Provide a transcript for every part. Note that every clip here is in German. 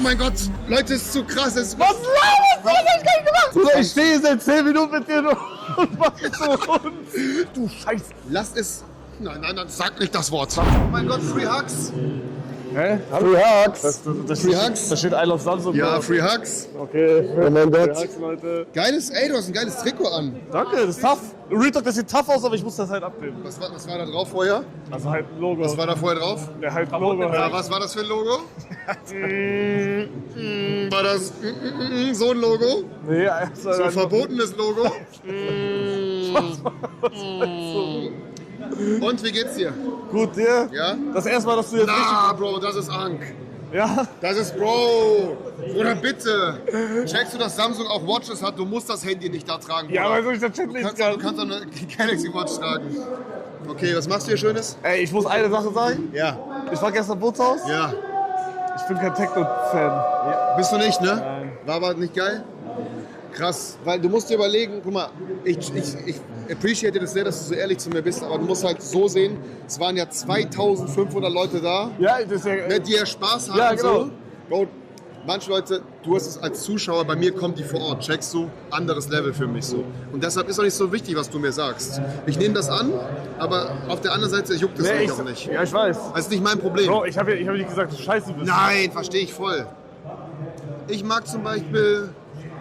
mein Gott, Leute, ist zu krass. Was laberst du? Was hab ich gar nicht gemacht? Bruder, ich stehe seit 10 Minuten mit dir und mach es so. Du Scheiße. Lasst es. Nein, sag nicht das Wort. Oh mein Gott, Free Hugs. Hä? Free Hugs. Free Hugs? Da steht I love Samsung. Ja, Free Hugs. Okay. Oh mein Gott. Free Hugs, Leute. Geiles, ey, du hast ein geiles Trikot an. Danke, das ist tough. Real Talk, das sieht tough aus, aber ich muss das halt abnehmen. Was war da drauf vorher? Also halt ein Logo. Was war da vorher drauf? Der halt ein Logo. Ja, was war das für ein Logo? War das so ein Logo? Nee, also So ein verbotenes Logo? Und wie geht's dir? Gut, dir? Ja? Das erste Mal, dass du jetzt Na, Bro, das ist Ank. richtig... Ja? Das ist Bro. Bruder, bitte. Checkst du, dass Samsung auch Watches hat? Du musst das Handy nicht da tragen, Bruder. Ja, weil soll ich das Chat lesen Du kannst eine Galaxy Watch tragen. Okay, was machst du hier Schönes? Ey, ich muss eine Sache sagen. Ja. Ich war gestern im Bootshaus. Ja. Ich bin kein Techno-Fan. Bist du nicht, ne? Nein. War aber nicht geil? Krass, weil du musst dir überlegen, guck mal, ich appreciate das sehr, dass du so ehrlich zu mir bist, aber du musst halt so sehen, es waren ja 2500 Leute da, Ja, das ist ja... die ja Spaß haben Ja, und genau. so. Bro, manche Leute, du hast es als Zuschauer, bei mir kommt die vor Ort, checkst du, anderes Level für mich so. Und deshalb ist auch nicht so wichtig, was du mir sagst. Ich nehme das an, aber auf der anderen Seite juckt es mich auch nicht. Ja, ich weiß. Das ist nicht mein Problem. Bro, ich hab nicht gesagt, dass du scheiße bist. Nein, verstehe ich voll. Ich mag zum Beispiel,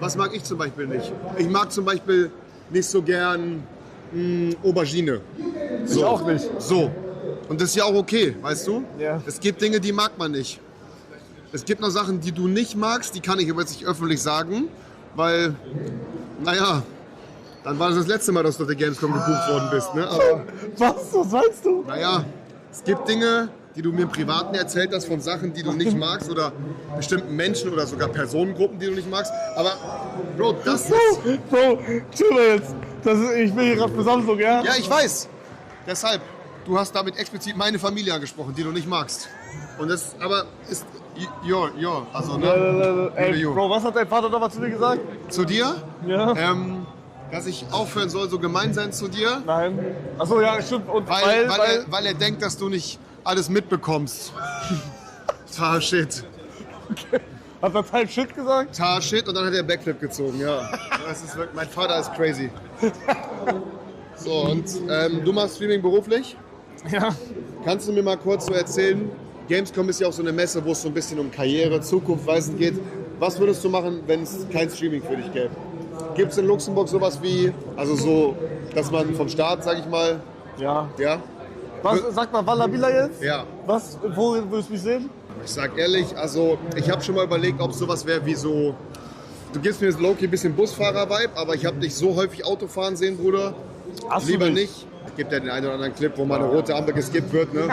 was mag ich zum Beispiel nicht? Ich mag zum Beispiel nicht so gern Aubergine. So. Ich auch nicht. So. Und das ist ja auch okay, weißt du? Ja. Es gibt Dinge, die mag man nicht. Es gibt noch Sachen, die du nicht magst, die kann ich aber jetzt nicht öffentlich sagen, weil, naja, dann war das letzte Mal, dass du auf der Gamescom gebucht worden bist, ne? Aber, Was meinst du? naja, es gibt Dinge, die du mir im Privaten erzählt hast, von Sachen, die du nicht magst oder bestimmten Menschen oder sogar Personengruppen, die du nicht magst. Aber, Bro, das ist... Bro, chill mal jetzt. Ich bin hier gerade für Samsung, ja? Ja, ich weiß. Deshalb, du hast damit explizit meine Familie angesprochen, die du nicht magst. Und das, aber ist... also, ne? Ey, You. Bro, was hat dein Vater nochmal zu dir gesagt? Zu dir? Ja. Dass ich aufhören soll, so gemein sein zu dir. Nein. Achso, ja, stimmt. Und Weil er denkt, dass du nicht alles mitbekommst. Ta shit. Hat er Teil Shit gesagt? Ta shit und dann hat er Backflip gezogen, ja. Das ist wirklich, mein Vater ist crazy. So, und du machst Streaming beruflich? Ja. Kannst du mir mal kurz so erzählen, Gamescom ist ja auch so eine Messe, wo es so ein bisschen um Karriere, Zukunftsweisen geht. Was würdest du machen, wenn es kein Streaming für dich gäbe? Gibt es in Luxemburg sowas wie, also so, dass man vom Staat, sag ich mal, Ja. ja? Was, sag mal, Wallabila jetzt? Ja. Was, wo würdest du mich sehen? Ich sag ehrlich, also ich habe schon mal überlegt, ob sowas wäre wie so, du gibst mir jetzt Loki ein bisschen Busfahrer-Vibe, aber ich habe dich so häufig Autofahren sehen, Bruder. Hast du Lieber nicht. Es gibt ja den einen oder anderen Clip, wo mal eine rote Ampel geskippt wird, ne?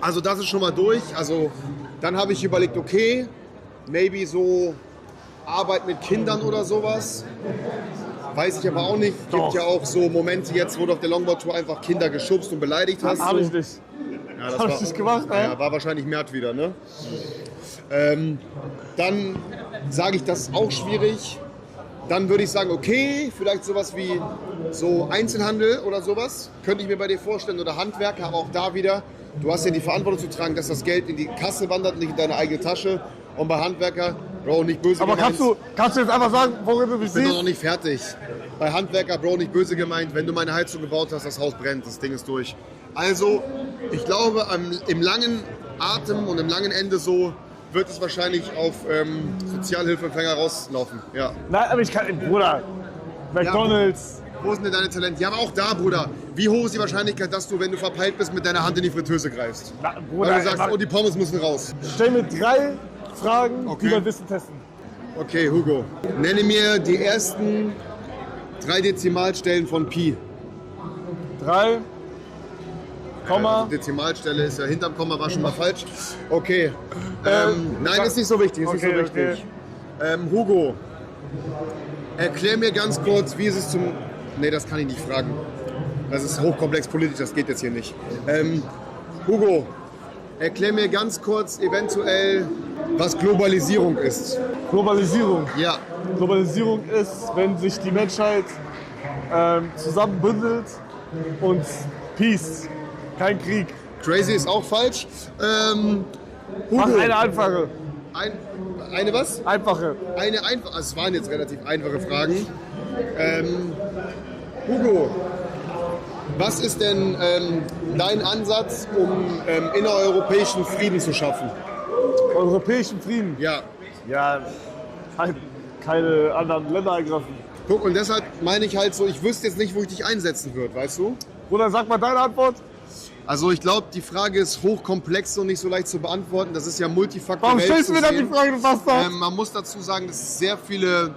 Also das ist schon mal durch. Also dann habe ich überlegt, okay, maybe so Arbeit mit Kindern oder sowas. Weiß ich aber auch nicht. Doch. Gibt ja auch so Momente jetzt, wo du auf der Longboard-Tour einfach Kinder geschubst und beleidigt hast. Hab ich nicht. Ja, das Hab ich nicht gemacht, ne? ja, war wahrscheinlich Mert wieder, ne? Dann sage ich, das ist auch schwierig. Dann würde ich sagen, okay, vielleicht sowas wie so Einzelhandel oder sowas. Könnte ich mir bei dir vorstellen. Oder Handwerker, aber auch da wieder. Du hast ja die Verantwortung zu tragen, dass das Geld in die Kasse wandert, nicht in deine eigene Tasche. Und bei Handwerker, Bro, nicht böse Aber gemeint. kannst du jetzt einfach sagen, worin du mich Ich bin doch siehst? noch nicht fertig. Bei Handwerker, Bro, nicht böse gemeint. Wenn du meine Heizung gebaut hast, das Haus brennt, das Ding ist durch. Also, ich glaube, im langen Atem und im langen Ende so wird es wahrscheinlich auf Sozialhilfeempfänger rauslaufen. Ja. Nein, aber ich kann, Bruder, McDonalds. Wo sind denn deine Talente? Ja, aber auch da, Bruder. Wie hoch ist die Wahrscheinlichkeit, dass du, wenn du verpeilt bist, mit deiner Hand in die Fritteuse greifst? Na, Weil Bruder, du sagst, oh, die Pommes müssen raus. stell mir 3 Fragen, Okay. die mein Wissen testen. Okay, Hugo. Nenne mir die ersten 3 Dezimalstellen von Pi. 3, Komma. Dezimalstelle ist ja hinterm Komma, war schon mal falsch. Okay. Nein, ist nicht so wichtig. Ist Okay, nicht so wichtig. Hugo, erklär mir ganz kurz, wie ist es zum... Nee, das kann ich nicht fragen. Das ist hochkomplex politisch, das geht jetzt hier nicht. Hugo, erklär mir ganz kurz eventuell, was Globalisierung ist. Globalisierung. Ja. Globalisierung ist, wenn sich die Menschheit zusammenbündelt und Peace, kein Krieg. Crazy ist auch falsch. Mach Hugo, eine Anfrage. Eine was? Einfache. Eine einfach. Es waren jetzt relativ einfache Fragen. Hugo, was ist denn dein Ansatz, um innereuropäischen Frieden zu schaffen? Europäischen Frieden? Ja. Ja, keine anderen Länder angreifen. Guck, und deshalb meine ich halt so, ich wüsste jetzt nicht, wo ich dich einsetzen würde, weißt du? Bruder, sag mal deine Antwort. Also ich glaube, die Frage ist hochkomplex und nicht so leicht zu beantworten. Das ist ja multifaktoriell. Warum stellst du mir dann die Frage, du Bastard? Man muss dazu sagen, dass es sehr viele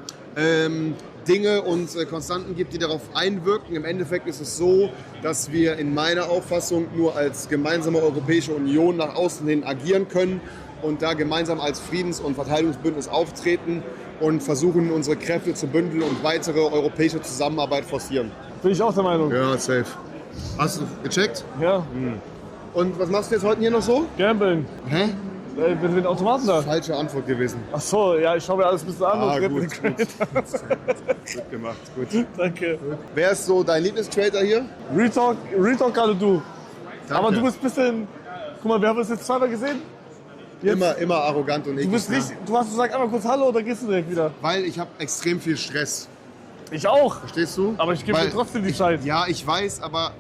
Dinge und Konstanten gibt, die darauf einwirken. Im Endeffekt ist es so, dass wir in meiner Auffassung nur als gemeinsame Europäische Union nach außen hin agieren können und da gemeinsam als Friedens- und Verteidigungsbündnis auftreten und versuchen, unsere Kräfte zu bündeln und weitere europäische Zusammenarbeit forcieren. Bin ich auch der Meinung. Ja, safe. Hast du gecheckt? Ja. Und was machst du jetzt heute hier noch so? Gambeln. Hä? Mit den Automaten da. Falsche Antwort gewesen. Ach so, ja, ich schaue mir alles ein bisschen an. Ah, und red gut, mit den gut. Creators. Gut gemacht, gut. Danke. Wer ist so dein Lieblingscreator hier? Retalk gerade du. Danke. Aber du bist ein bisschen... Guck mal, wir haben uns jetzt zweimal gesehen. Jetzt, immer arrogant und du bist eklig, nicht... Du hast gesagt einmal kurz Hallo und dann gehst du direkt wieder. Weil ich habe extrem viel Stress. Ich auch. Verstehst du? Aber ich gebe Weil dir trotzdem die Zeit. Ja, ich weiß, aber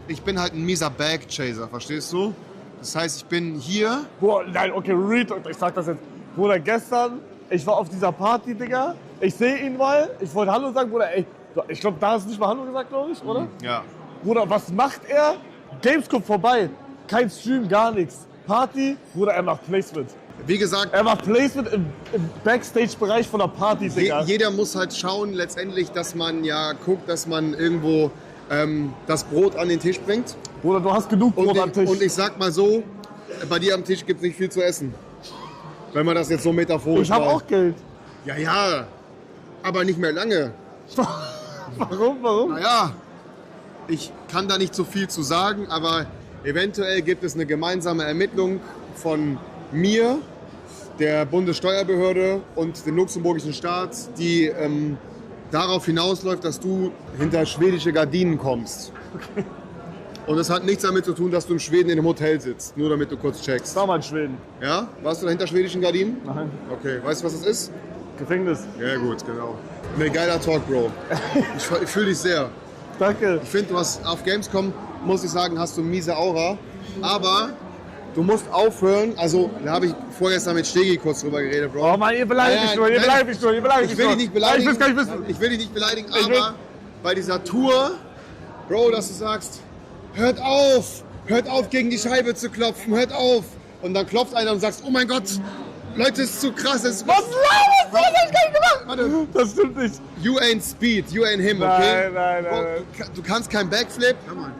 ich bin halt ein mieser Bag-Chaser, verstehst du? Das heißt, ich bin hier. Boah, nein, okay, Retalk, ich sag das jetzt. Bruder, gestern, ich war auf dieser Party, Digga. Ich sehe ihn mal. Ich wollte Hallo sagen, Bruder, ey. Ich glaube, da hast du nicht mal Hallo gesagt, glaube ich, oder? Ja. Bruder, was macht er? Gamescom vorbei. Kein Stream, gar nichts. Party, Bruder, er macht Placement. Wie gesagt, Er macht Placement im Backstage-Bereich von der Party, Digga. jeder muss halt schauen, letztendlich, dass man ja guckt, dass man irgendwo das Brot an den Tisch bringt. Bruder, du hast genug Brot am Tisch. Und ich sag mal so, bei dir am Tisch gibt es nicht viel zu essen. Wenn man das jetzt so metaphorisch Ich habe mal- auch Geld. Ja, ja, aber nicht mehr lange. Warum? Naja, ich kann da nicht so viel zu sagen, aber eventuell gibt es eine gemeinsame Ermittlung von mir, der Bundessteuerbehörde und dem luxemburgischen Staat, die darauf hinausläuft, dass du hinter schwedische Gardinen kommst. Okay. Und das hat nichts damit zu tun, dass du in Schweden in einem Hotel sitzt, nur damit du kurz checkst. Da mal in Schweden. Ja? Warst du da hinter schwedischen Gardinen? Nein. Okay, weißt du, was das ist? Gefängnis. Ja gut, genau. Ne, geiler Talk, Bro. Ich fühle dich sehr. Danke. Ich finde, du hast auf Gamescom, muss ich sagen, hast du miese Aura. Aber du musst aufhören, also da habe ich vorgestern mit Stegi kurz drüber geredet, Bro. Oh Mann, ihr beleidigt mich nur, ihr beleidigt mich nur, ihr beleidigt Ich mich will nur. dich nicht beleidigen. Ich will es gar nicht wissen. Ich will dich nicht beleidigen, Ich will- aber bei dieser Tour, Bro, dass du sagst, hört auf gegen die Scheibe zu klopfen, hört auf. Und dann klopft einer und sagst, oh mein Gott, Leute, ist zu krass. Was laberst du? Das hab ich gar nicht gemacht. Warte, Das stimmt nicht. you ain't Speed, you ain't him, okay? Nein. Bro, du kannst keinen Backflip. Hör mal.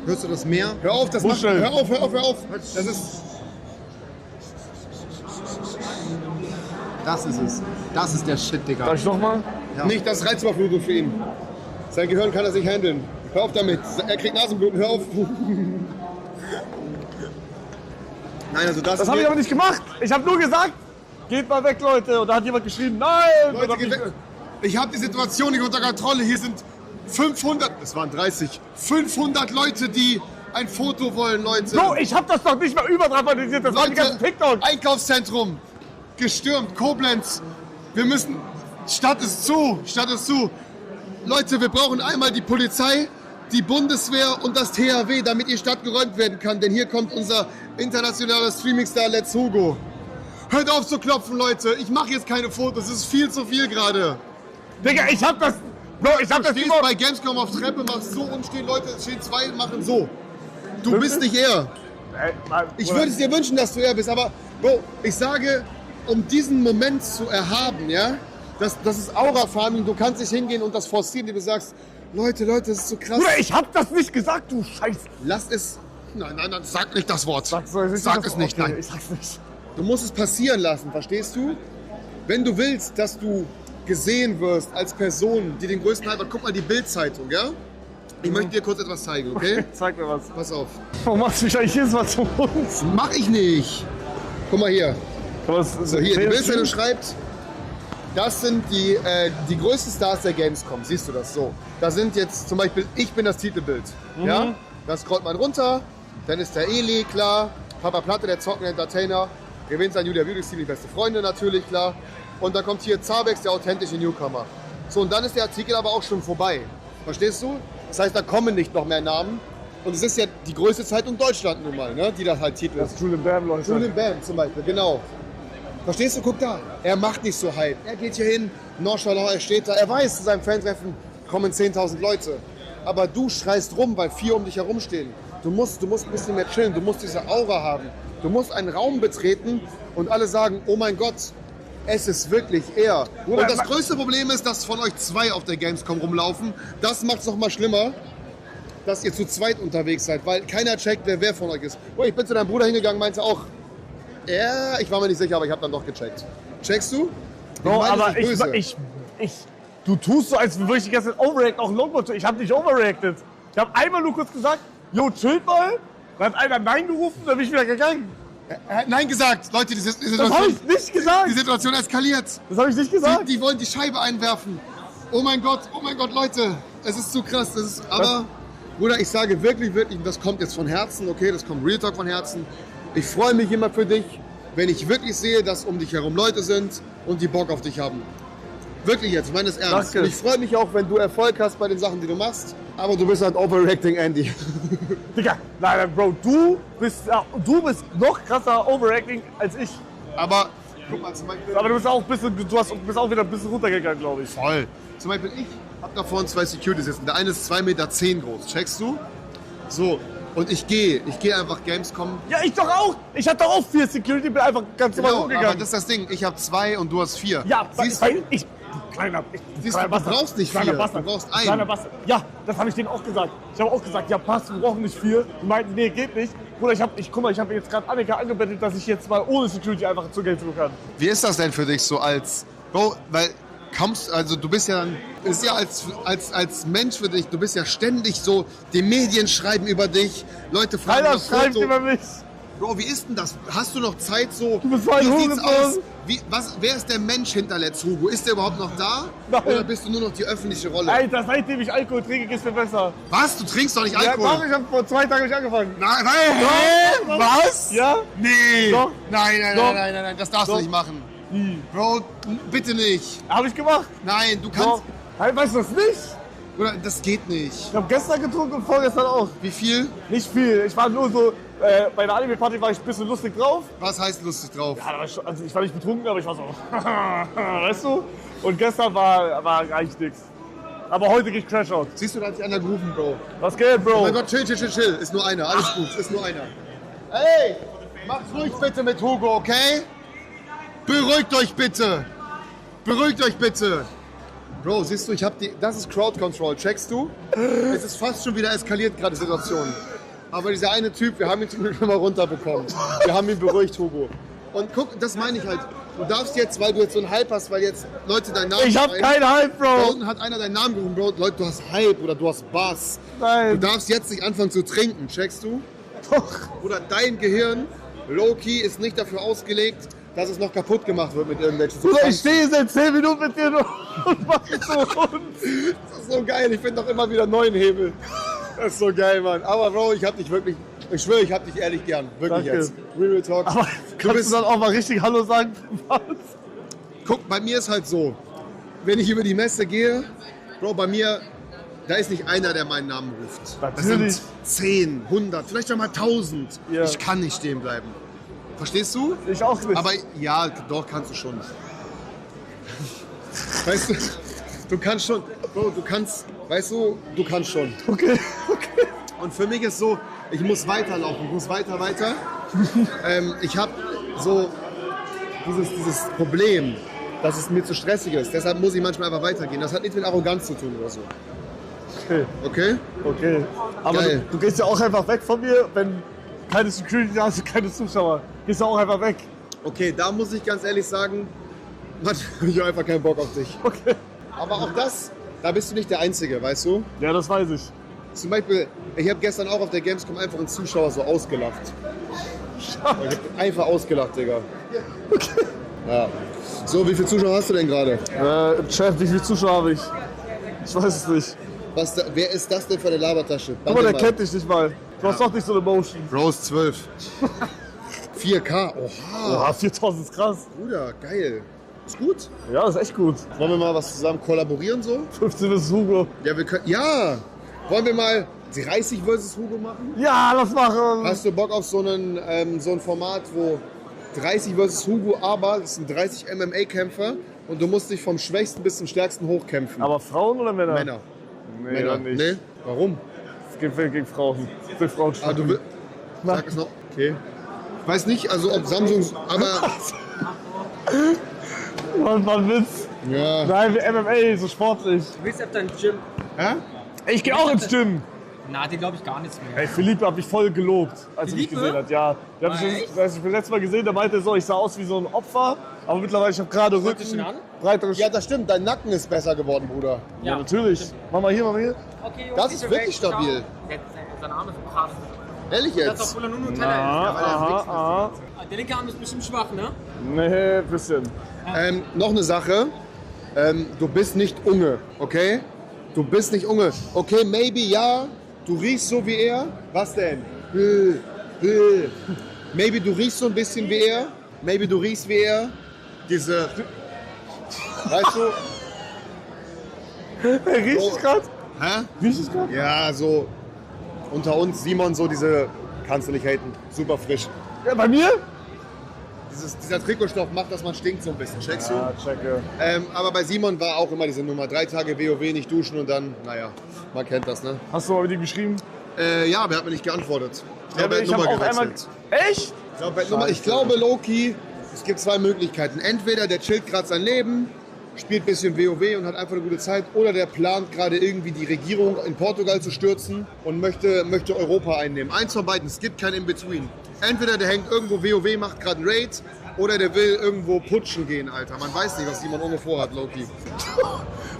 Hörst du das Meer? Hör auf, das macht, Muscheln. hör auf. Das ist... Das ist es. Das ist der Shit, Digga. Sag ich nochmal? Nicht das Reizüberflutung für ihn. Sein Gehirn kann er sich handeln. Hör auf damit. Er kriegt Nasenbluten. Hör auf. Nein, also das Das habe ich aber nicht gemacht. Ich habe nur gesagt, geht mal weg, Leute. Und da hat jemand geschrien, nein. Leute, Und geht dann- weg. Ich habe die Situation nicht unter Kontrolle. Hier sind 500, es waren 30, 500 Leute, die ein Foto wollen, Leute. Bro, ich habe das doch nicht mal überdramatisiert. Das waren die ganzen TikTok. Einkaufszentrum, gestürmt, Koblenz. Wir müssen, Stadt ist zu. Leute, wir brauchen einmal die Polizei, die Bundeswehr und das THW, damit die Stadt geräumt werden kann. Denn hier kommt unser internationaler Streaming-Star Let's Hugo. Hört auf zu klopfen, Leute. Ich mache jetzt keine Fotos. Es ist viel zu viel gerade. Digga, ich hab das. Bro, ich hab Du das stehst immer. bei Gamescom auf Treppe, machst so und stehen Leute, es stehen zwei, machen so. Du bist nicht er. Ey, Mann, Ich Bruder. würde es dir wünschen, dass du er bist, aber Bro, ich sage, um diesen Moment zu erhaben, ja, das ist Aura-Farming, du kannst nicht hingehen und das forcieren, indem du sagst, Leute, das ist so krass. Bruder, ich hab das nicht gesagt, du Scheiß. Lass es, nein, sag nicht das Wort. Sag Sag es nicht, okay, nein. Ich sag's nicht. Du musst es passieren lassen, verstehst du? Wenn du willst, dass du gesehen wirst als Person, die den größten Hype hat, guck mal die Bild-Zeitung, ja? Ich möchte dir kurz etwas zeigen, okay? Zeig mir was. Pass auf. Warum machst du mich eigentlich jedes Mal zum Hund? Mach ich nicht. Guck mal hier. So, hier, die Bildzeitung schreibt, das sind die größten Stars der Gamescom. Siehst du das so? Da sind jetzt zum Beispiel, ich bin das Titelbild. Ja? Da scrollt man runter, dann ist der Eli, klar, Papa Platte, der zockende Entertainer. gewinnt sein Julia Beauty Team, die beste Freundin natürlich, klar. Und dann kommt hier Zabex, der authentische Newcomer. So, und dann ist der Artikel aber auch schon vorbei. Verstehst du? Das heißt, da kommen nicht noch mehr Namen. Und es ist ja die größte Zeitung Deutschland nun mal, ne? Die das halt titelt. Das ist Julian Bam, Leute. Julian Bam zum Beispiel, genau. Verstehst du? Guck da. Er macht nicht so Hype. Er geht hier hin, nonchalant, er steht da. Er weiß, zu seinem Fantreffen kommen 10.000 Leute. Aber du schreist rum, weil 4 um dich herumstehen. Du musst ein bisschen mehr chillen. Du musst diese Aura haben. Du musst einen Raum betreten und alle sagen, oh mein Gott, es ist wirklich er. Und das größte Problem ist, dass von euch 2 auf der Gamescom rumlaufen. Das macht es noch mal schlimmer, dass ihr zu zweit unterwegs seid, weil keiner checkt, wer von euch ist. Oh, ich bin zu deinem Bruder hingegangen, meinte auch, ja, ich war mir nicht sicher, aber ich habe dann doch gecheckt. Checkst du? Bro, meine aber nicht böse. du tust so, als würde ich die ganze Zeit overreact, auch Longboard. Ich habe nicht overreacted. Ich habe einmal nur kurz gesagt, jo, chillt mal. Dann hat einer Nein gerufen, dann bin ich wieder gegangen. Er hat Nein gesagt. Leute, die Das habe ich nicht gesagt. die Situation eskaliert. Das habe ich nicht gesagt. Die wollen die Scheibe einwerfen. Oh mein Gott, Leute. Es ist zu krass. Aber, Bruder, ich sage wirklich, das kommt jetzt von Herzen, okay? Das kommt Real Talk von Herzen. Ich freue mich immer für dich, wenn ich wirklich sehe, dass um dich herum Leute sind und die Bock auf dich haben. Wirklich jetzt, ich meine das ernst. Danke. Und ich freue mich auch, wenn du Erfolg hast bei den Sachen, die du machst. Aber du bist halt overreacting, Andy. Digga, nein, Bro, du bist noch krasser overreacting als ich. Aber, guck mal, zum Beispiel... Aber du bist auch wieder ein bisschen runtergegangen, glaube ich. Voll. Zum Beispiel, ich habe da vorne 2 Security sitzen. Der eine ist 2,10 Meter groß. Checkst du? So. Und ich gehe einfach Gamescom. Ja, ich doch auch. Ich hatte auch 4 Security, bin einfach ganz normal Genau, rumgegangen. aber das ist das Ding. Ich habe 2 und du hast 4. Ja, siehst weil du? Du brauchst nicht 4. Du brauchst einen. Kleiner Bastard. Ja, das habe ich denen auch gesagt. Ich habe auch gesagt, ja passt, wir brauchen nicht 4. Die meinten, nee, geht nicht. Bruder, ich habe jetzt gerade Annika angebettelt, dass ich jetzt mal ohne Security einfach zur Gamescom kann. Wie ist das denn für dich so als... Bro, weil... Also du bist ja dann, ist ja als Mensch für dich, du bist ja ständig so, die Medien schreiben über dich, Leute fragen Keiner nach Foto. schreibt über mich. Bro, wie ist denn das? Hast du noch Zeit so? Du bist so ein wie sieht's Hurensohn. aus? Wer ist der Mensch hinter Let's Hugo? Ist der überhaupt noch da? Nein. Oder bist du nur noch die öffentliche Rolle? Alter, seitdem ich Alkohol trinke, geht's mir besser. Was? Du trinkst doch nicht Ja, Alkohol? doch, ich habe vor 2 Tagen angefangen. Nein, hä? Was? Ja? Nee. Doch. Nein, das darfst Doch. du nicht machen. Wie? Bro, bitte nicht. Habe ich gemacht. Nein, du Doch. kannst... Hey, weißt du das nicht? Bruder, das geht nicht. Ich habe gestern getrunken und vorgestern auch. Wie viel? Nicht viel. Ich war nur so, bei der Anime-Party war ich ein bisschen lustig drauf. Was heißt lustig drauf? Ja, also ich war nicht betrunken, aber ich war so, weißt du? Und gestern war eigentlich nichts. Aber heute geht Crash Out. Siehst du, da hat sich einer gerufen, Bro. Was geht, Bro? Oh mein Gott, chill. Ist nur einer, alles gut, ist nur einer. Hey, macht's ruhig bitte mit Hugo, okay? Beruhigt euch bitte. Bro, siehst du, das ist Crowd Control, checkst du? Es ist fast schon wieder eskaliert gerade die Situation. Aber dieser eine Typ, wir haben ihn zum Glück schon mal runterbekommen. Wir haben ihn beruhigt, Hugo. Und guck, das meine ich halt. Du darfst jetzt, weil du jetzt so einen Hype hast, weil jetzt Leute deinen Namen Ich hab schreien. keinen Hype, Da Bro. unten hat einer deinen Namen gerufen, Bro. Leute, du hast Hype oder du hast Bass. Du Nein. darfst jetzt nicht anfangen zu trinken, checkst du? Doch. Oder dein Gehirn, low-key, ist nicht dafür ausgelegt, dass es noch kaputt gemacht wird mit irgendwelchen Bruder, ich Substanzen. stehe seit 10 Minuten mit dir und mach so rund. Das ist so geil, ich finde doch immer wieder neuen Hebel. Das ist so geil, Mann. Aber Bro, ich hab dich wirklich, ich schwöre, ich hab dich ehrlich gern. Wirklich Danke. jetzt. Real Talk. Aber kannst du dann auch mal richtig Hallo sagen? Was? Guck, bei mir ist halt so, wenn ich über die Messe gehe, Bro, bei mir, da ist nicht einer, der meinen Namen ruft. Natürlich. Das sind 10, 100, vielleicht auch mal 1000. Ja. Ich kann nicht stehen bleiben. Verstehst du? Ich auch nicht. Aber ja, doch, kannst du schon. Weißt du, du kannst schon, Bro, du kannst schon. Okay. Und für mich ist so, ich muss weiterlaufen, ich muss weiter. Ich habe so dieses Problem, dass es mir zu stressig ist. Deshalb muss ich manchmal einfach weitergehen. Das hat nichts mit Arroganz zu tun oder so. Okay? Okay. Aber Geil. du gehst ja auch einfach weg von mir, wenn keine Security da ist, keine Zuschauer. Gehst du auch einfach weg. Okay, da muss ich ganz ehrlich sagen, manchmal habe ich einfach keinen Bock auf dich. Okay. Aber auch das, da bist du nicht der Einzige, weißt du? Ja, das weiß ich. Zum Beispiel, ich habe gestern auch auf der Gamescom einfach einen Zuschauer so ausgelacht. Ich hab einfach ausgelacht, Digga. Okay. Ja. So, wie viele Zuschauer hast du denn gerade? Im Chat, wie viele Zuschauer habe ich? Ich weiß es nicht. Wer ist das denn für eine Labertasche? Guck mal, der Warte mal. kennt dich nicht mal. Du hast doch nicht so eine Motion. Rose 12. 4K, oha. Oha, 4000 ist krass. Bruder, geil. Ist gut. Ja, ist echt gut. Wollen wir mal was zusammen kollaborieren so? 15 ist Hugo. Ja, wir können. Ja! Wollen wir mal 30 versus Hugo machen? Ja, lass machen. Hast du Bock auf so ein Format, wo 30 versus Hugo, aber es sind 30 MMA-Kämpfer und du musst dich vom Schwächsten bis zum Stärksten hochkämpfen? Aber Frauen oder Männer? Männer. Nee, Männer. dann nicht. Nee? Warum? Es geht gegen Frauen. Für Frauen Ah, du willst. Sag es noch. Okay. Ich weiß nicht, also ob Samsung. Aber. Man Witz. Ja. Nein, wie MMA, so sportlich. Du willst auf dein Gym. Hä? Ich gehe auch ins Gym. Na, die glaube ich gar nichts mehr. Ey, Philippe hat mich voll gelobt, als er mich Philippe? gesehen hat. Ja, der hat mich Echt? das letzte Mal gesehen, der meinte so, ich sah aus wie so ein Opfer. Aber mittlerweile, ich habe gerade Guckt dich Rücken, schon an? breitere Ja, das stimmt. Dein Nacken ist besser geworden, Bruder. Ja, natürlich. Mach mal hier, mach mal hier. Okay, Das ist wirklich stabil. Sein Arm ist so krass. Ehrlich Das ist jetzt? obwohl er nur Nutella Aha. ist. Der linke Arm ist bestimmt schwach, ne? Nee, bisschen. Noch eine Sache. Du bist nicht Unge, okay? Du bist nicht Unge. Okay, maybe ja. Du riechst so wie er. Was denn? Maybe du riechst so ein bisschen wie er. Maybe du riechst wie er. Diese. Weißt du? Riechst du grad? Hä? Riechst du grad? Ja, so. Unter uns, Simon, so diese. Kannst du nicht haten. Super frisch. Ja, bei mir? Dieser Trikotstoff macht, dass man stinkt so ein bisschen. Checkst du? Ja, checke. Aber bei Simon war auch immer diese Nummer. 3 Tage WoW, nicht duschen und dann, naja, man kennt das, ne? Hast du mal mit ihm geschrieben? Ja, aber er hat mir nicht geantwortet. Ich Ja, glaube, er hat ich hab Nummer auch einmal. gewechselt. Echt? Ich glaube, Loki, es gibt 2 Möglichkeiten. Entweder der chillt gerade sein Leben, spielt ein bisschen WoW und hat einfach eine gute Zeit, oder der plant gerade irgendwie die Regierung in Portugal zu stürzen und möchte Europa einnehmen. Eins von beiden, es gibt kein In-Between. Entweder der hängt irgendwo WoW, macht gerade einen Raid, oder der will irgendwo putschen gehen, Alter. Man weiß nicht, was Simon ohne vorhat, Loki.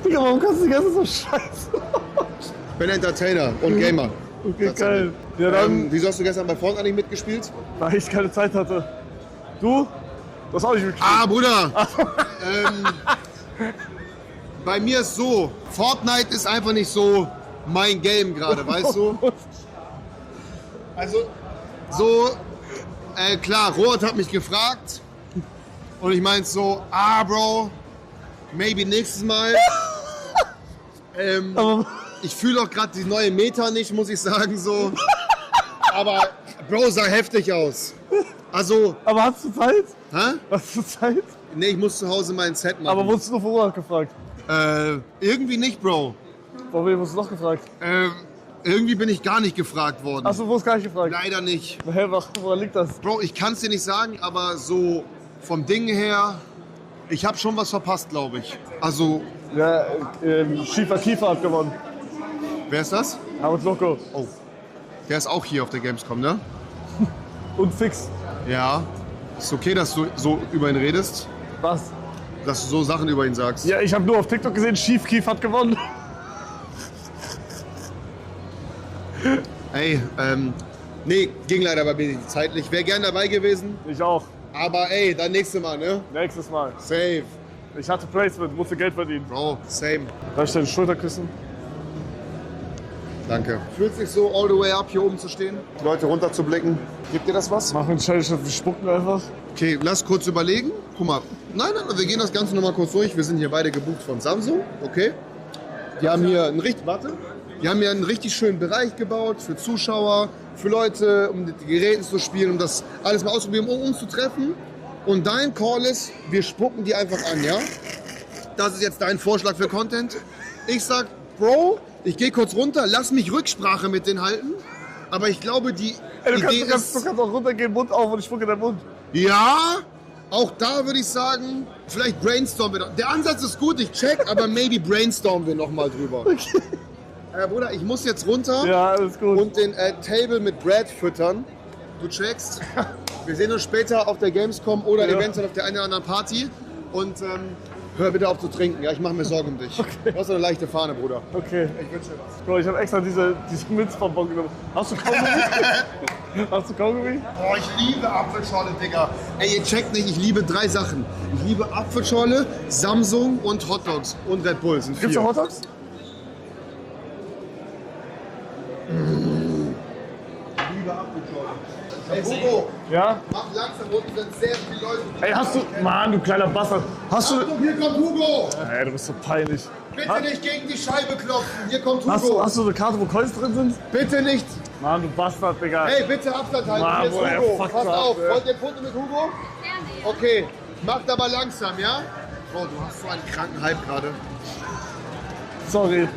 Digga, warum kannst du die ganze Zeit so scheiße? Ich bin Entertainer und Gamer. Okay, geil. Ja, dann, Wieso hast du gestern bei Fortnite nicht mitgespielt? weil ich keine Zeit hatte. Du? Du hast auch nicht mitgespielt. Ah, Bruder! Bei mir ist so, Fortnite ist einfach nicht so mein Game gerade, weißt du? Also, so, klar, Robert hat mich gefragt und ich meinte so, Bro, maybe nächstes Mal. Aber Ich fühle auch gerade die neue Meta nicht, muss ich sagen, so. Aber, Bro, sah heftig aus. Also, aber hast du Zeit? hä? Hast du Zeit? Nee, ich muss zu Hause mein Set machen. Aber wurdest du nur von Roland gefragt? Irgendwie nicht, Bro. Warum wurdest du noch gefragt? Irgendwie bin ich gar nicht gefragt worden. Achso, du wurdest gar nicht gefragt. Leider nicht. Hä, woran liegt das? Bro, ich kann es dir nicht sagen, aber so vom Ding her, ich habe schon was verpasst, glaube ich. Also, Ja, Schiefer Kiefer hat gewonnen. wer ist das? Hamid Loco. Oh, der ist auch hier auf der Gamescom, ne? Und Fix. Ja. Ist okay, dass du so über ihn redest, Was? dass du so Sachen über ihn sagst. Ja, ich habe nur auf TikTok gesehen, Schiefkief hat gewonnen. Ey, nee, ging leider bei mir nicht zeitlich. Wäre gern dabei gewesen, Ich auch. aber ey, dann nächstes Mal, ne? Nächstes Mal. Safe. Ich hatte Placement, musste Geld verdienen. Bro, same. Darf ich deine Schulter küssen? Danke. Fühlt sich so all the way up, hier oben zu stehen? Die Leute runter zu blicken. Gibt dir das was? Machen wir einen Challenge, wir spucken einfach. Okay, lass kurz überlegen. Guck mal. Nein, wir gehen das Ganze nochmal kurz durch. Wir sind hier beide gebucht von Samsung, okay? Die haben hier einen richtig schönen Bereich gebaut für Zuschauer, für Leute, um mit den Geräten zu spielen, um das alles mal auszuprobieren, um uns zu treffen. Und dein Call ist, wir spucken die einfach an, ja? Das ist jetzt dein Vorschlag für Content. Ich sag, Bro, ich gehe kurz runter, lass mich Rücksprache mit denen halten. Aber ich glaube, die Ey, Idee du kannst auch runtergehen, Mund auf und ich spucke in deinen Mund. ja, auch da würde ich sagen, vielleicht brainstormen wir. Der Ansatz ist gut, ich check, aber maybe brainstormen wir nochmal drüber. Okay. Bruder, ich muss jetzt runter Ja, alles gut. und den Table mit Brad füttern. Du checkst. Wir sehen uns später auf der Gamescom oder Ja. eventuell auf der einen oder anderen Party. Und hör bitte auf zu trinken, ja? Ich mache mir Sorgen um dich. Okay. Du hast eine leichte Fahne, Bruder. Okay. Ich wünsche dir was. Bro, ich habe extra diese Minzbonbon genommen. Hast du Kaugummi? Hast du Kaugummi? Boah, ich liebe Apfelschorle, Digga. Ey, ihr checkt nicht, ich liebe 3 Sachen. Ich liebe Apfelschorle, Samsung und Hotdogs und Red Bull. Sind 4. Gibt's da Hotdogs? Ich liebe Apfelschorle. Hey, Hugo, Ja? Mach langsam, unten sind sehr viele Leute. Ey, hast du... Mann, du kleiner Bastard. Hast du... Achtung, hier kommt Hugo. Ey, du bist so peinlich. Bitte nicht gegen die Scheibe klopfen. Hier kommt Hugo. Hast du eine Karte, wo Coins drin sind? Bitte nicht. Mann, du Bastard, Digga. Hey, bitte Abstand halten. Mann, Hier Bruder, ist Hugo. fuck Passt up, auf. ey. Wollt ihr ein Foto mit Hugo? Okay. Macht aber langsam, ja? Oh, du hast so einen kranken Hype gerade. Sorry.